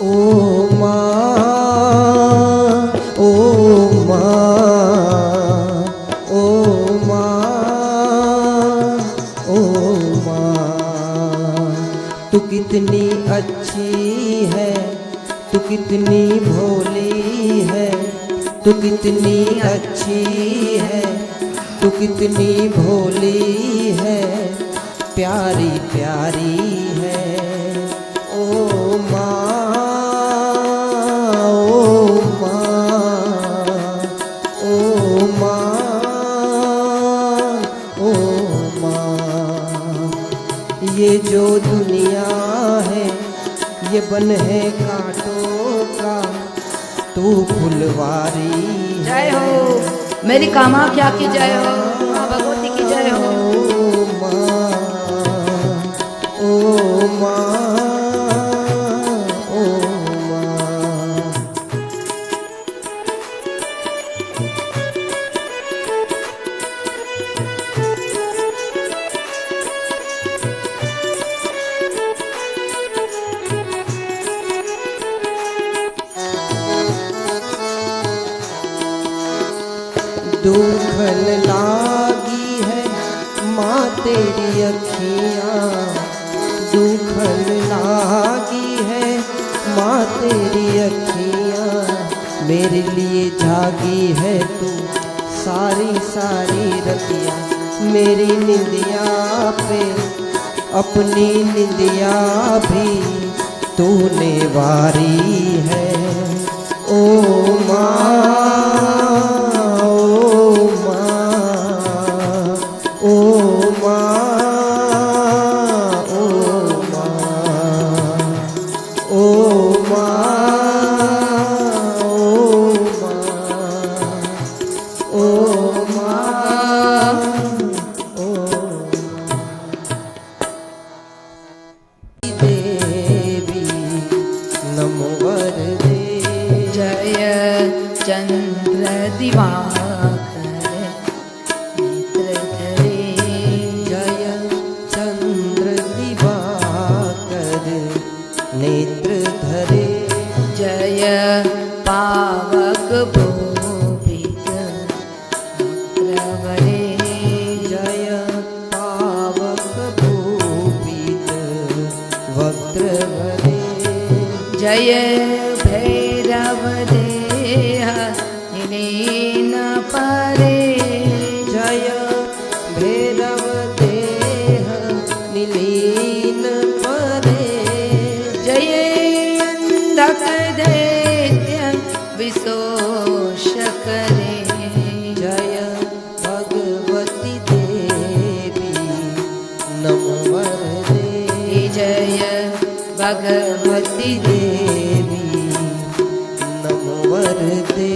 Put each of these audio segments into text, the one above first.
ओ माँ, ओ माँ, ओ माँ, ओ माँ, तू कितनी अच्छी है, तू कितनी भोली है, तू कितनी अच्छी है, तू कितनी भोली है, प्यारी प्यारी है। ओ माँ, ओ माँ, ओ माँ, ओ माँ, ये जो दुनिया है ये बन है कांटों का, तू फुलवारी है। जय हो मेरी कामाख्या की जय हो, माँ भगवती की जय हो। ओ माँ, ओ माँ, दुखन लागी है माँ तेरी अखियाँ, दुखन लागी है माँ तेरी अखियाँ, मेरे लिए जागी है तू सारी सारी रतियाँ, मेरी निंदिया पे अपनी निंदिया भी तूने वारी है। ओ माँ, चंद्र दिवाकर नेत्र धरे, जय चंद्र दिवाकर नेत्र धरे, जय पावक भूपित वक्त्रवरे, जय पावक भूपित वक्त्रवरे, जय भैरव देह निलीन परे, जय भैरव देह निलीन परे, जय अंधक दैत्य विशोष करे, जय भगवती देवी नमवर दे, जय भगवती देवी नमवर दे।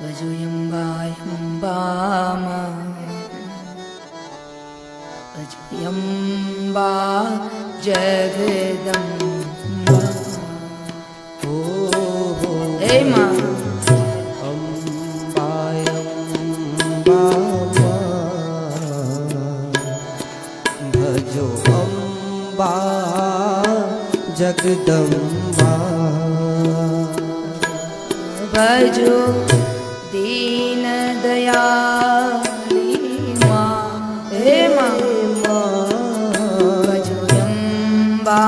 भजयम्बा भजयम्बा जगदम्बा। ओ हो हे माँ अम्बा अम्बा भजो अम्बा जगदम्बा, भजो दीन दयाली माँ। हे माँ भजो अम्बा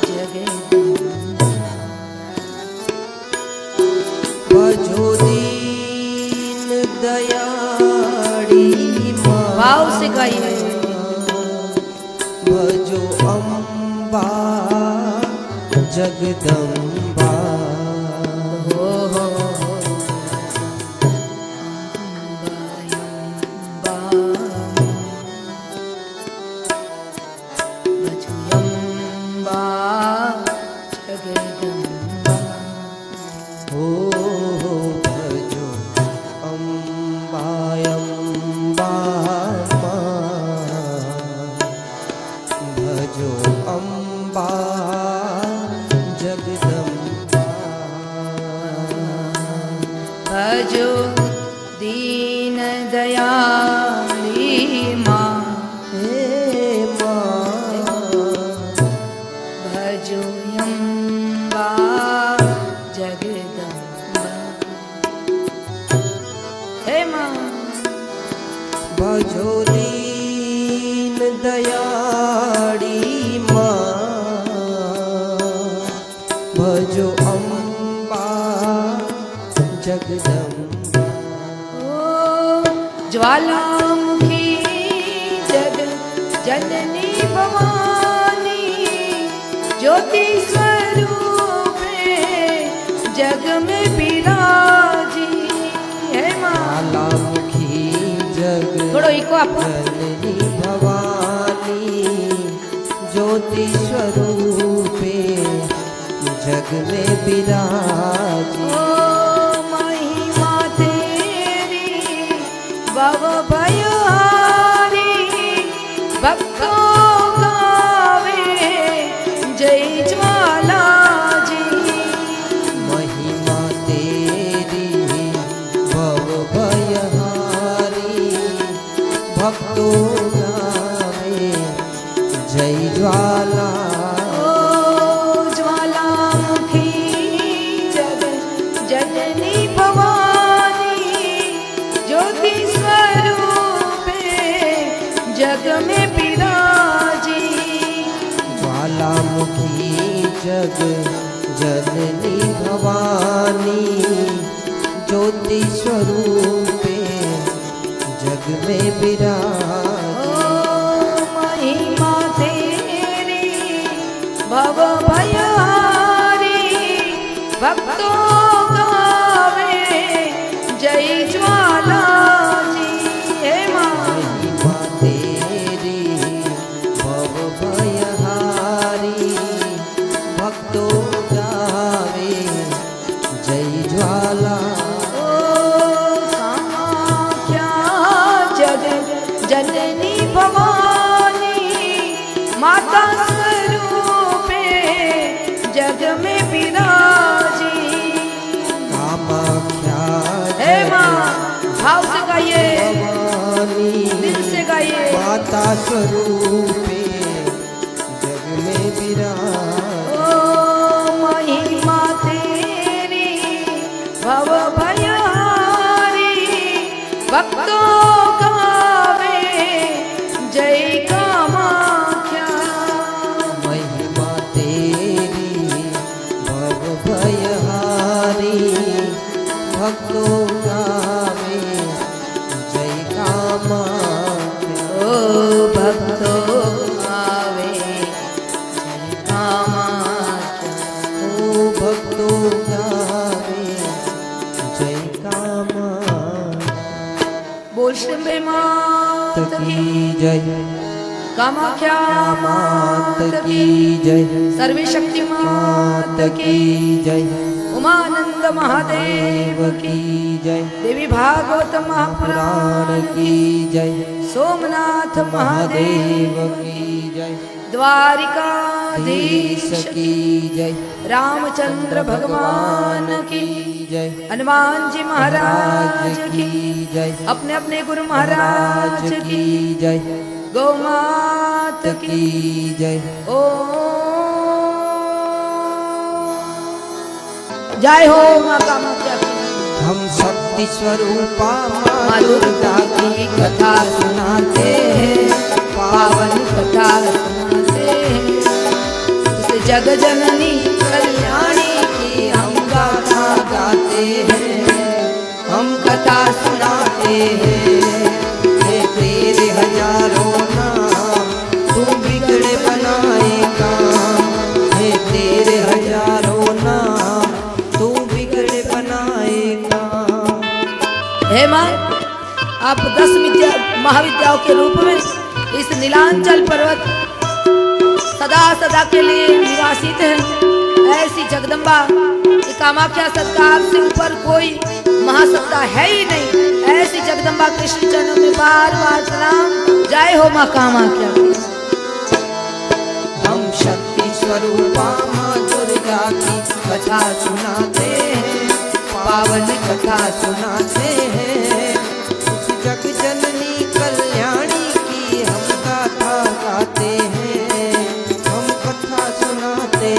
जगदम्बा, भजो दीन दयाड़ी माँ। भाव से गाइए। भजो अम्बा जगदम्बा, हो हो भजयम्बा जगदम्बा। हो भजो अम्बा अम्बा भजो अम्बा जगदम्बा, भजो दीन दयाली माँ। हे माँ भजो अम्बा जगदम्बा। हे माँ भजो दीन दयाड़ी माँ, भजो अम्बा जगदम्बा। ज्वालामुखी जग जननी भवानी, ज्योति स्वरूप जग में विराजी। है माँ ज्वालामुखी जग थोड़ो इको आपको जननी भवानी, ज्योति स्वरूपे जग में विराजी। महिमा तेरी भव भयहारी, भक्तों गावे जय ज्वाला जी। महिमा तेरी भव भयहारी, भक्तों गावे जय ज्वाला। ज्वालामुखी जग जननी भवानी, ज्योति स्वरूपे जग में विराजी। ज्वालामुखी जग जननी भवानी, ज्योति स्वरूपे जग में विराजी। महिमा तेरी भव भयहारी, भक्तों गावे जय ज्वाला जी। हे माँ महिमा तेरी भव भयहारी, भक्तों गावे जय ज्वाला। कामाख्या जग जननी भवानी, माता स्वरूपे जग में विराजी। कामाख्या हे माँ भाव से गाइए, भवानी, दिल से गाइए। माता स्वरूपे जग में विराज। ओ महिमा तेरी भव भयहारी, भक्तों गावे जय कामाख्या। महिमा तेरी भव भयहारी, भक्तों गावे जय कामाख्या। ओ भक्तों गावे जय कामाख्या। ओ भक्तों गावे जय कामाख्या। बोल श्री मात की जय, कामाख्या मात की जय, सर्व शक्ति मात की जय, उमानंद महादेव की जय, देवी भागवत महापुराण की जय, सोमनाथ महादेव की जय, द्वारिकाधीश की जय, रामचंद्र भगवान की जय, हनुमान जी महाराज की जय, अपने अपने गुरु महाराज की जय, गौ मात की जय। ओ जय हो माँ कामाख्या की। हम शक्ति स्वरूपा माँ दुर्गा की कथा सुनाते हैं, पावन कथा सुनाते हैं। इस जग जननी कल्याणी की हम गाथा गाते हैं, हम कथा सुनाते हैं। हे तेरे हजारों नाम, तू बिगड़े बनाए काम। हे तेरे हजारों नाम, तू बिगड़े बनाए काम। हे माँ आप 10 महाविद्याओं के रूप में इस नीलांचल पर्वत सदा सदा के लिए निवासित है। ऐसी जगदम्बा ये कामाख्या सरकार से ऊपर कोई महासत्ता है ही नहीं। ऐसी जगदम्बा कृष्ण चरणों में बार बार प्रणाम। जय हो माँ कामाख्या। हम शक्ति स्वरूपा माँ दुर्गा की कथा सुनाते हैं, पावन कथा सुनाते हैं। उस जग जननी कल्याणी की हम गाथा गाते हैं, हम कथा सुनाते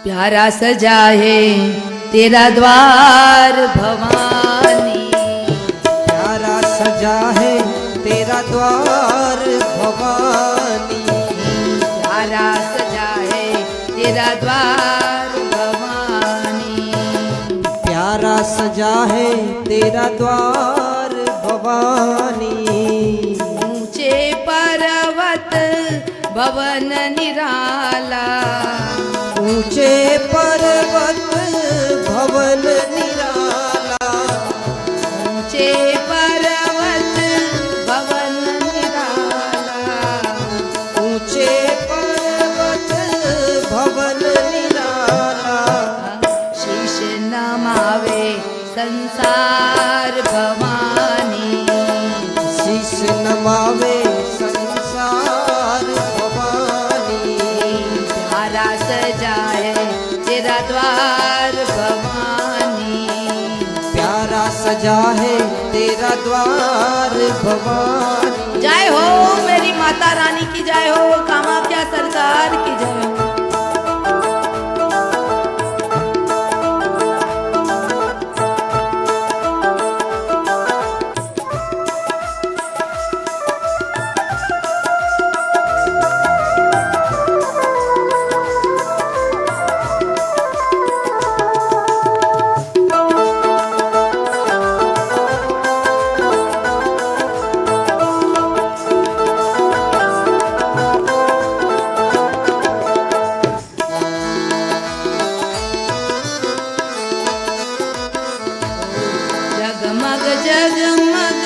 प्यारा सजा है तेरा द्वार भवानी, प्यारा सजा है तेरा द्वार भवानी, प्यारा सजा है तेरा द्वार भवानी, प्यारा सजा है तेरा द्वार भवानी। ऊंचे पर्वत भवन निराला, ऊंचे पर्वत भवन निराला, ऊंचे पर्वत भवन निराला, ऊंचे पर्वत भवन निराला। शीश नमावे संसार भवानी, शीश नमावे संसार भवानी, प्यारा सजा है तेरा द्वार भवानी, प्यारा सजा है तेरा द्वार भवानी। जय हो मेरी माता रानी की जय हो, कामाख्या सरकार की जय हो। जगमग जगमग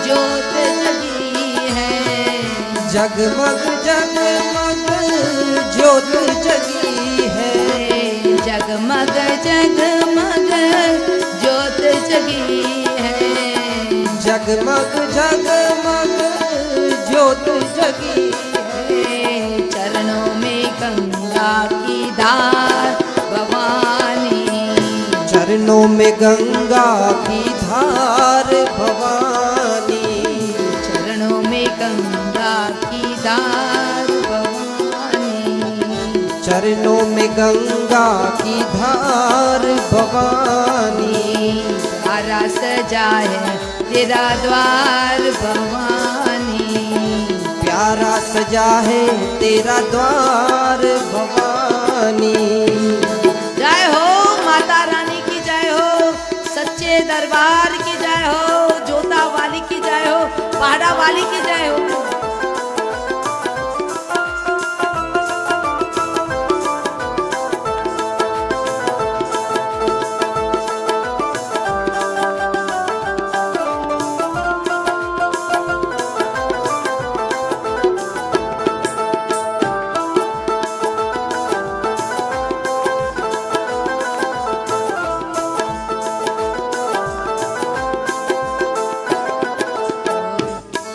ज्योत जगी है, जगमग जगमग ज्योत जगी है, जगमग जगमग ज्योत जगी है, जगमग जगमग ज्योत जगी है। चरणों में गंगा की धार भवानी, चरणों में गंगा की धार भवानी, चरणों में गंगा की धार भवानी, चरणों में गंगा की धार भवानी। प्यारा सजा है तेरा द्वार भवानी, प्यारा सजा है तेरा द्वार भवानी। जय हो माता रानी की जय हो, सच्चे दरबार की जय हो, जोता वाली की जय हो, पहाड़ा वाली की जय हो।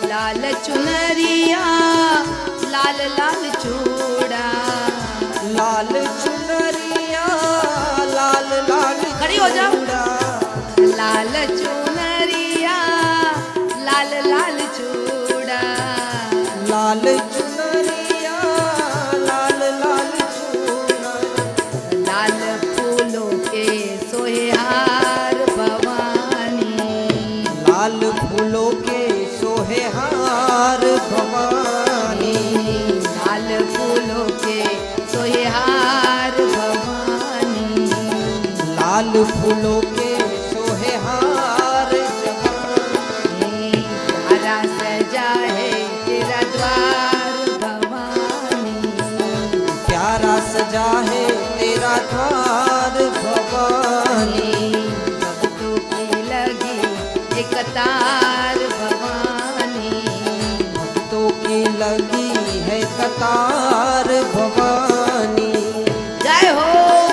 लाल चुनरिया लाल लाल चूड़ा, लाल चुनरिया लाल लाल खड़ी हो जाओ। चूड़ा, लाल चुनरिया लाल लाल चूड़ा, लाल चुनरिया लाल लाल चूड़ा, लाल फूलों के सोहेहार भवानी, लाल फूलों के सोहे हार भवानी, लाल फूलों के सोहेहार भवानी, लाल फूलों के सोहे हार जवानी। प्यारा सजा है तेरा द्वार भवानी, प्यारा सजा है तेरा द्वार भवानी, भक्तों की लगी एक कतार भवानी, भक्तों की लगी है कतार भवानी। जय हो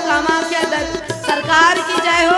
कामाख्या सरकार की जय हो।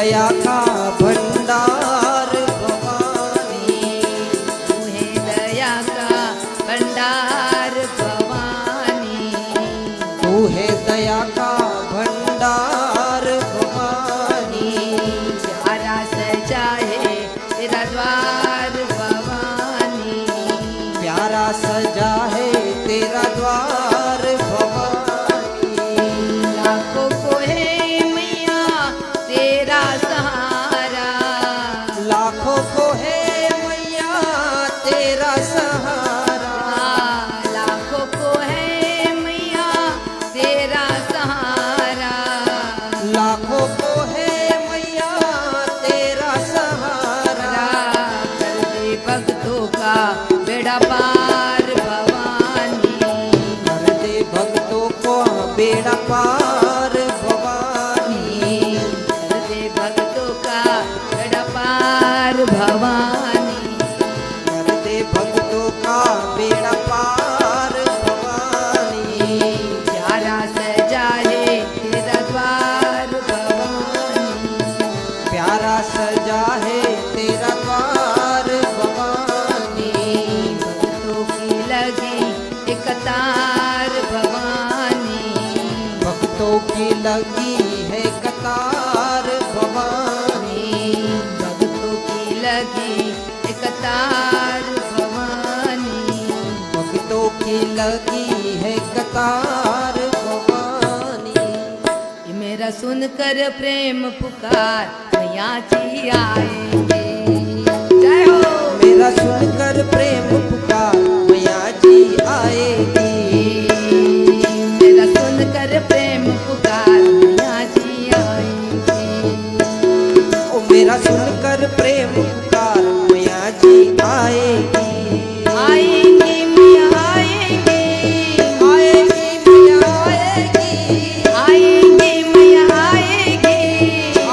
दया का भंडार भवानी, तू है दया का भंडार भवानी, तू है दया का भंडार भवानी। प्यारा सजा है तेरा द्वार भवानी, प्यारा सजा है तेरा द्वार भवानी। लाखों को है मैया तेरा सहारा, लाखों को है मैया तेरा सहारा, लाखों को है मैया तेरा सहारा, लाखों को है मैया तेरा सहारा। कर दे भक्तों का बेड़ा पार भवानी, कर दे भक्तों को बेड़ा पार भवानी, कर दे भक्तों का बेड़ा पार भवानी, कर दे भक्तों का बेड़ा पार भवानी। प्यारा सजा है तेरा द्वार भवानी, प्यारा सजा है तेरा द्वार भवानी। भक्तों की लगी एक कतार भवानी, भक्तों की लगी है कतार भवानी, भक्तों की लगी एक कतार भवानी, भक्तों की लगी है कतार भवानी। ये मेरा सुनकर प्रेम पुकार मैया जी आएंगे। जय हो। मेरा सुनकर प्रेम पुकार मैया जी आएगी, मेरा सुनकर प्रेम पुकार मैया जी आएंगे। ओ मेरा सुनकर प्रेम पुकार मैया जी आएगी, आएंगी मैया आएंगी, आएगी मैया आएगी, आएंगी मैया आएंगी,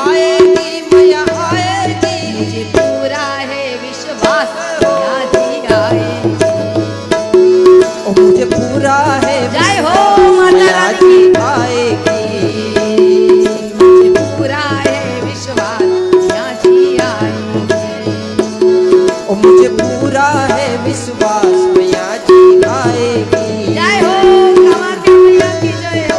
आएगी मैया आएगी। मुझे पूरा है विश्वास मैया जी आएंगी। ओ मुझे पूरा है जय हो माता मैया रानी जी की। आएगी, मुझे पूरा है विश्वास मैया जी आएंगी। ओ मुझे पूरा है विश्वास मैया जी आएगी। जय हो कामाख्या मैया की जय हो।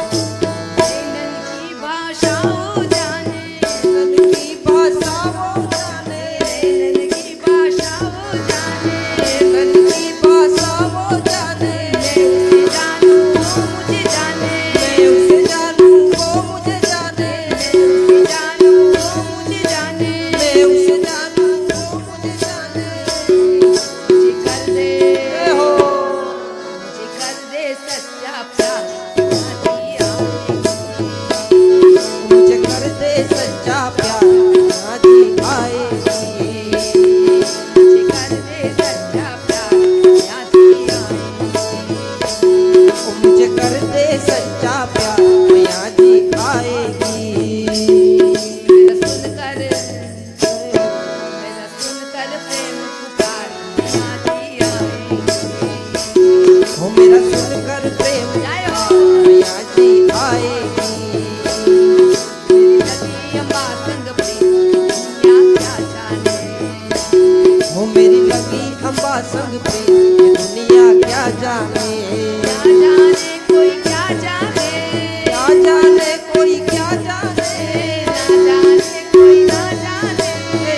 नैनन की भाषा वो जाने, मन की भाषा वो जाने, नैनन की भाषा वो जाने, मन की भाषा वो जाने। मैं उसे जानूं वो मुझे जाने, मैं उसे जानूं वो मुझे जाने, मैं उसे जानूं वो मुझे जाने। मैं उसे जानूं वो मुझे जाने। मुझे कर दे जय हो मुझे कर दे सच्चा प्यार मैया जी आएंगी। मुझे कर दे सच्चा प्यार मैया जी आएगी, मुझे कर दे सच्चा प्यार मैया जी आएंगी। ओ मुझे कर दे सच्चा प्यार मैया जी आएगी। मेरा सुनकर प्रेम पुकार मैया जी आएंगी। हो मेरा सुनकर प्रेम जय हो। मैया जी आएगी। लगी अम्बा संग प्रीत दुनिया क्या जाने, हो मेरी लगी अम्बा संग प्रीत ये दुनिया क्या जाने। क्या जाने कोई क्या जाने, क्या जाने कोई क्या जाने, ना जाने कोई ना जाने।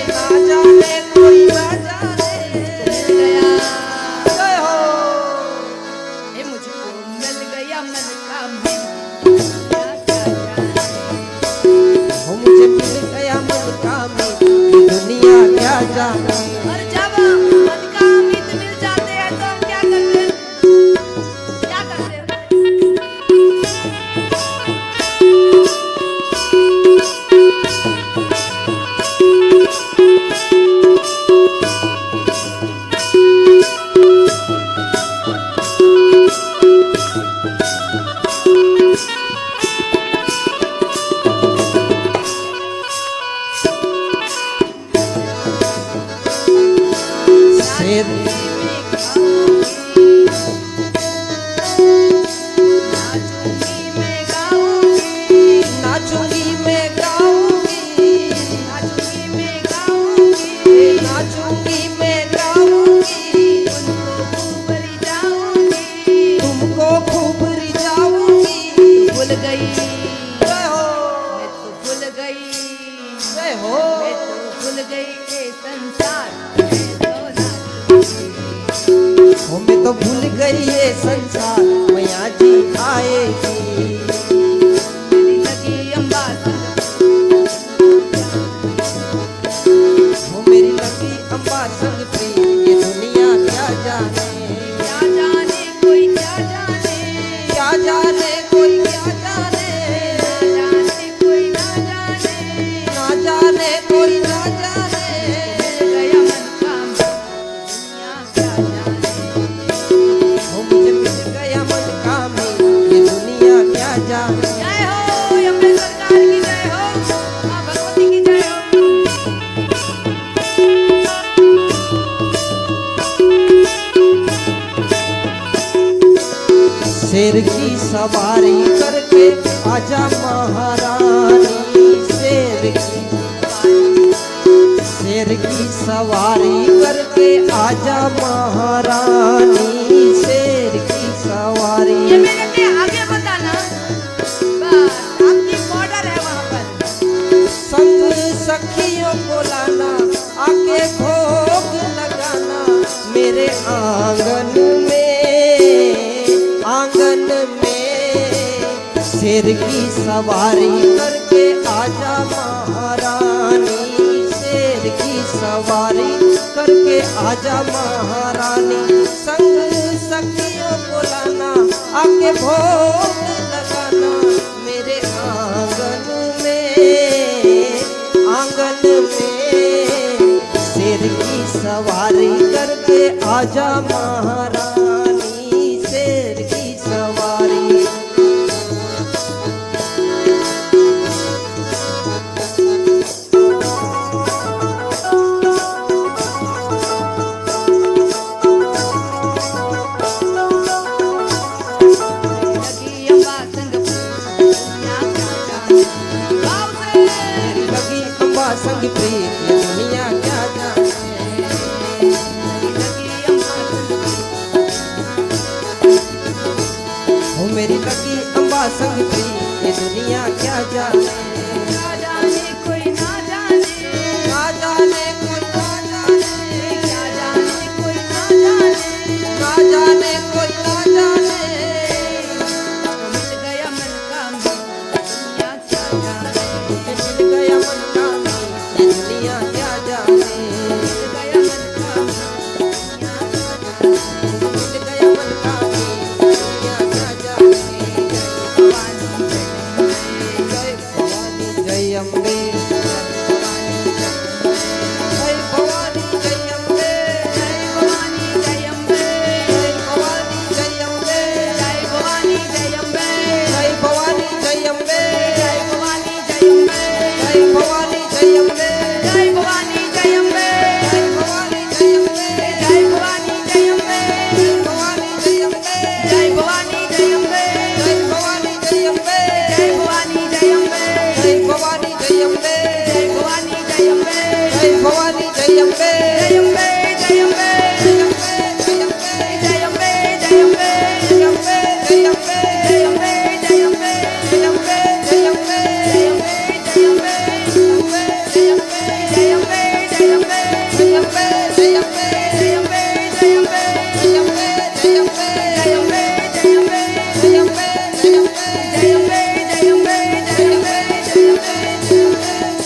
ना जाने कोई ना जाने। मिल गया जय हो ये मुझको मिल गया मन का मैं क्या जाने। हो मुझे मिल गया मन का मीत ये दुनिया क्या जाने। और जब मन का अमित मिल जाते हैं तो हम क्या करते हैं? क्या करते हैं? गई, जय हो मैं तो भूल गई, जय हो मैं तो भूल गई ये संसार मैं तो ना हो मैं तो भूल गई ये संसार मैया जी आएगी मेरी लगी अम्बा हो मेरी लगी अम्बा संग प्रिय ये दुनिया क्या जाने क्या जाने कोई क्या जाने, क्या जाने कोई क्या जाने ना जाने कोई ना जाने, ना जाने कोई ना जाने मिल गया मन का दुनिया क्या जाने। हो मुझे मिल गया मन का में ये दुनिया क्या जाने जय हो अम्बे सरकार की जय हो, माँ भगवती की जय हो। शेर की सवारी करके आजा महारानी शेर की सवारी करके आजा महारानी शेर की सवारी ये मेरे लिए आगे बताना, बस आपकी बॉर्डर है वहाँ पर। संग सखियों को लाना आके भोग लगाना मेरे आंगन में शेर की सवारी करके आजा महारानी शेर की सवारी करके आजा महारानी संग सखियों को लाना आके भोग लगाना मेरे आंगन में शेर की सवारी करके आजा महारानी शेर की सवारी लगी अम्बा संग दुनिया क्या जाने, भाव से लगी अम्बा संग प्रिय ये दुनिया क्या जाने लगी अम्बा हो मेरी लगी अम्बा संग प्रिय ये दुनिया क्या जाने ना जाने कोई ना जाने, ना जाने कोई ना जाने क्या जाने कोई ना जाने, ना जाने कोई ना जाने मिल गया मन का दुनिया क्या जाने, मिल गया मन का में ये दुनिया क्या जाने मिल गया मन का दुनिया क्या जाने। मिल गया मन का में दुनिया क्या जाने जय भवानी जय अम्बे जय भवानी जय अम्बे जय भवानी जय अम्बे, जय भवानी जय अम्बे जय भवानी जय अम्बे, जय भवानी जय अम्बे जय भवानी जय अम्बे, जय भवानी जय अम्बे जय भवानी जय अम्बे, जय भवानी जय अम्बे जय भवानी जय अम्बे, जय भवानी जय अम्बे जय भवानी जय अम्बे, जय भवानी जय अम्बे जय भवानी जय अम्बे, जय भवानी जय अम्बे जय भवानी जय अम्बे, जय भवानी जय अम्बे जय अम्बे जय अम्बे, जय अम्बे जय अम्बे जय अम्बे, जय अम्बे जय अम्बे जय अम्बे जय अम्बे, जय अम्बे जय अम्बे जय अम्बे जय अम्बे, जय अम्बे जय अम्बे जय अम्बे, जय अम्बे जय अम्बे जय अम्बे जय अम्बे, जय अम्बे जय अम्बे जय अम्बे जय अम्बे, जय अम्बे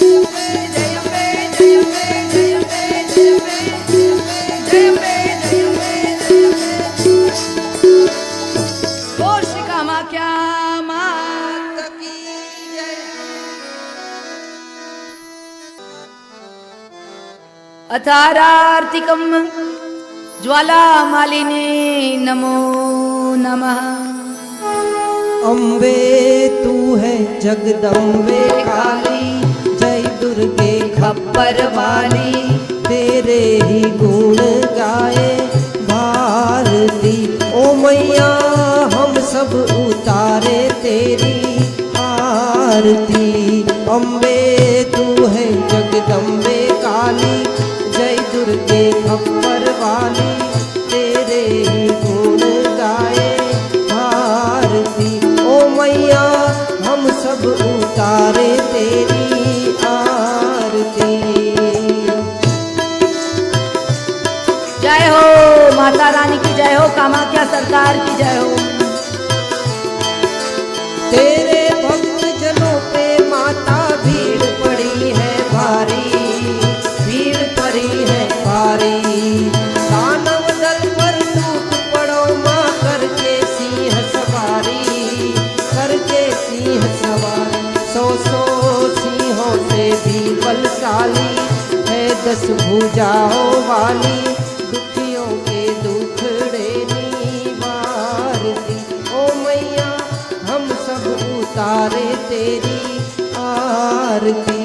जय अम्बे जय अम्बे जय अम्बे, जय अम्बे जय अम्बे, बोल श्री कामाख्या मात की जय अथारार्तिकं ज्वालामालिनी नमो नमः। अम्बे तू है जगदम्बे काली जय दुर्गे खप्पर वाली तेरे ही गुण गाए भारती ओ मैया हम सब उतारे तेरी आरती अम्बे तू है जगदम्बे काली जय दुर्गे खप्पर वाली तेरे ही गुण गाए भारती ओ मैया सब उतारे तेरी आरती। जय हो माता रानी की जय हो, कामाख्या सरकार की जय हो। तेरे भक्त जनों पे माता भीड़ पड़ी है भारी, भीड़ पड़ी है भारी। दानव दल पर टूट पड़ो माँ करके सिंह सवारी, करके सिंह सवारी। सौ सौ सिंहों से भी बलशाली है 10 भुजाओं वाली, दुखियों के दुखड़े निवारती। ओ मैया हम सब उतारे तेरी आरती।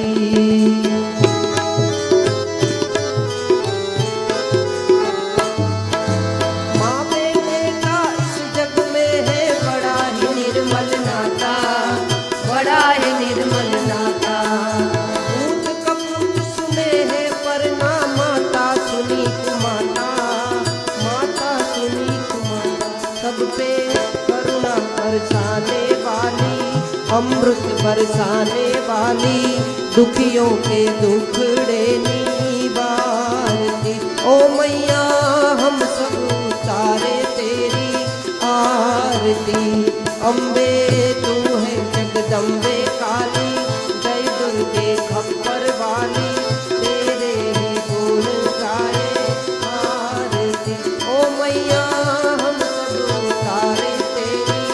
माँ बेटे का इस जग में है बड़ा ही निर्मल नाता, बड़ा ही निर्मल नाता। पूत कपूत सुने है पर ना माता सुनी कुमाता, माता सुनी कुमाता। सब पे करुणा बरसाने वाली, अमृत बरसाने वाली, दुखियों के दुखड़े निवारती। ओ मैया हम सब उतारे तेरी आरती। अम्बे तू है जगदम्बे काली, जय दुर्गे खप्पर वाली, तेरे ही गुण गाए आरती। ओ मैया हम सब उतारे तेरी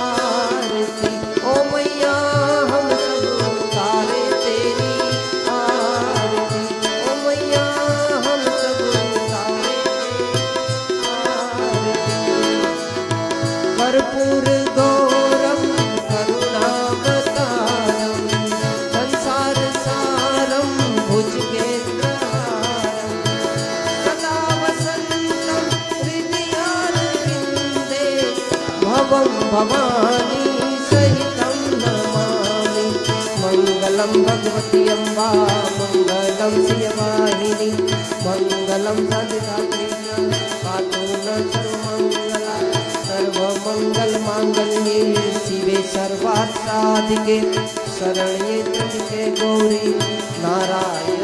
आरती। ओ मैया हम सब उतारे तेरी आरती। ओ मैया हम सब उतारे तेरी आरती। कर्पूर गौरम करुणावतारम, संसार सारम भुजगेन्द्रहारम, सदा वसन्तं हृदयारविन्दे, भवं भवानी सहितं नमामि। मङ्गलं भगवति अम्बा, मङ्गलं शिववाहिनी, मङ्गलं सदिधात्री पातु न सर्वमङ्गला। सर्वमङ्गलमाङ्गल्ये शिवे सर्वार्थसाधिके, शरण्ये त्र्यम्बके गौरी नारायणी